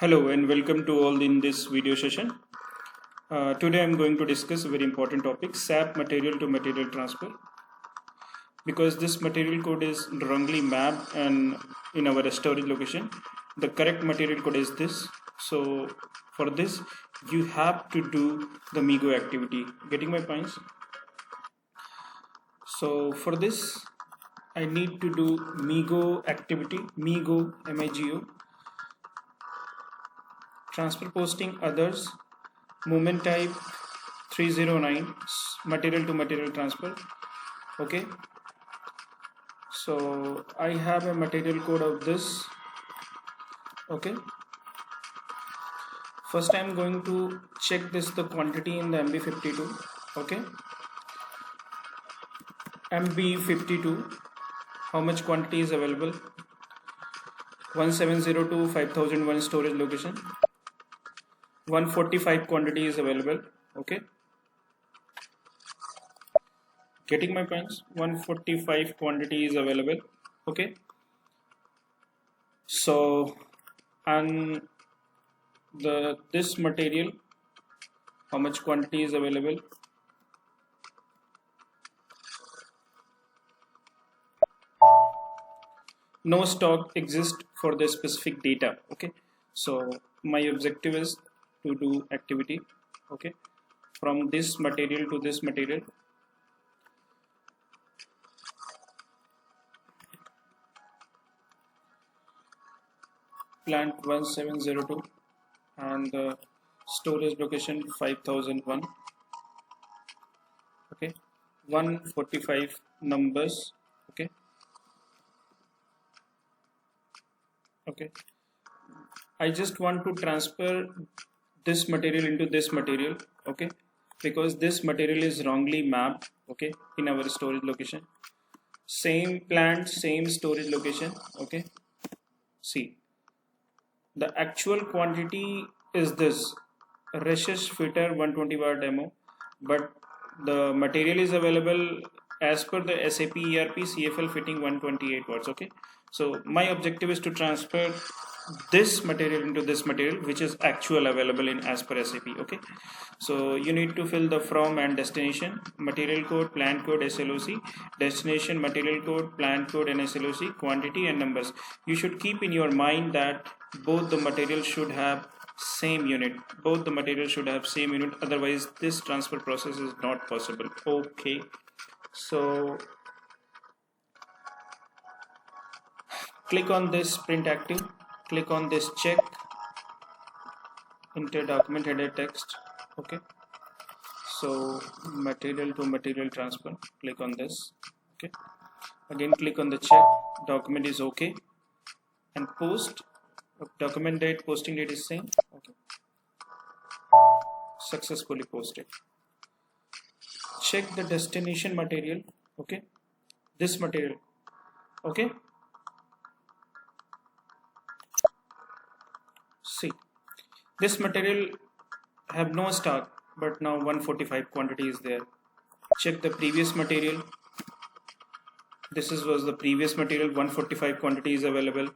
Hello and welcome to all in this video session. Today I'm going to discuss a very important topic, SAP material to material transfer. Because this material code is wrongly mapped and in our storage location, the correct material code is this. So for this, you have to do the MIGO activity. Getting my points? So for this, I need to do MIGO activity, MIGO, M-I-G-O. Transfer posting others, movement type 309, material to material transfer. Okay, so I have a material code of this. Okay, first I'm going to check the quantity in the MB52. Okay, MB52, how much quantity is available? 1702 5001 storage location. 145 quantity is available. Okay, getting my points? 145 quantity is available. Okay, so and this material, how much quantity is available? No stock exists for the specific data. Okay, so my objective is to do activity. Okay, from this material to this material. Plant 1702 and the storage location 5001. Okay, 145 numbers. Okay, okay, I just want to transfer this material into this material. Okay, because this material is wrongly mapped. Okay, in our storage location, same plant, same storage location. Okay, see, the actual quantity is this Reshes Fitter 120 bar demo, but the material is available as per the SAP ERP CFL fitting 128 watts. Okay, so my objective is to transfer this material into this material which is actual available in as per SAP. Okay, so you need to fill the from and destination, material code, plant code, SLOC, destination, material code, plant code and SLOC, quantity and numbers. You should keep in your mind that both the materials should have same unit, otherwise this transfer process is not possible. Okay, so click on this print active, click on this check, enter document header text. Okay, so material to material transfer, click on this. Okay, again click on the check, document is okay, and post. Document date, posting date is same. Okay, successfully posted. Check the destination material. Okay, this material. Okay, see, this material have no stock, but now 145 quantity is there. Check the previous material. This was the previous material, 145 quantity is available,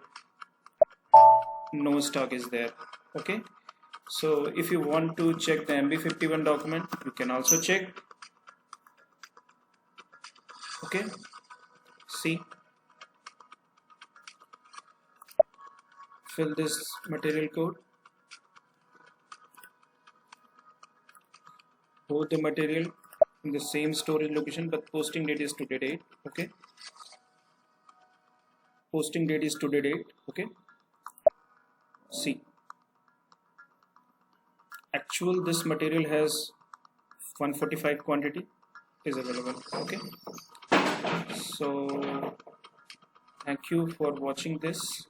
no stock is there. Okay, so if you want to check the MB51 document, you can also check. Okay, see, fill this material code, both the material in the same storage location, but posting date is today date. Okay, posting date is today date. Okay, see, actual this material has 145 quantity is available. Okay, so thank you for watching this.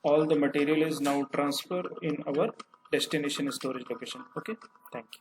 All the material is now transferred in our destination storage location. Okay, thank you.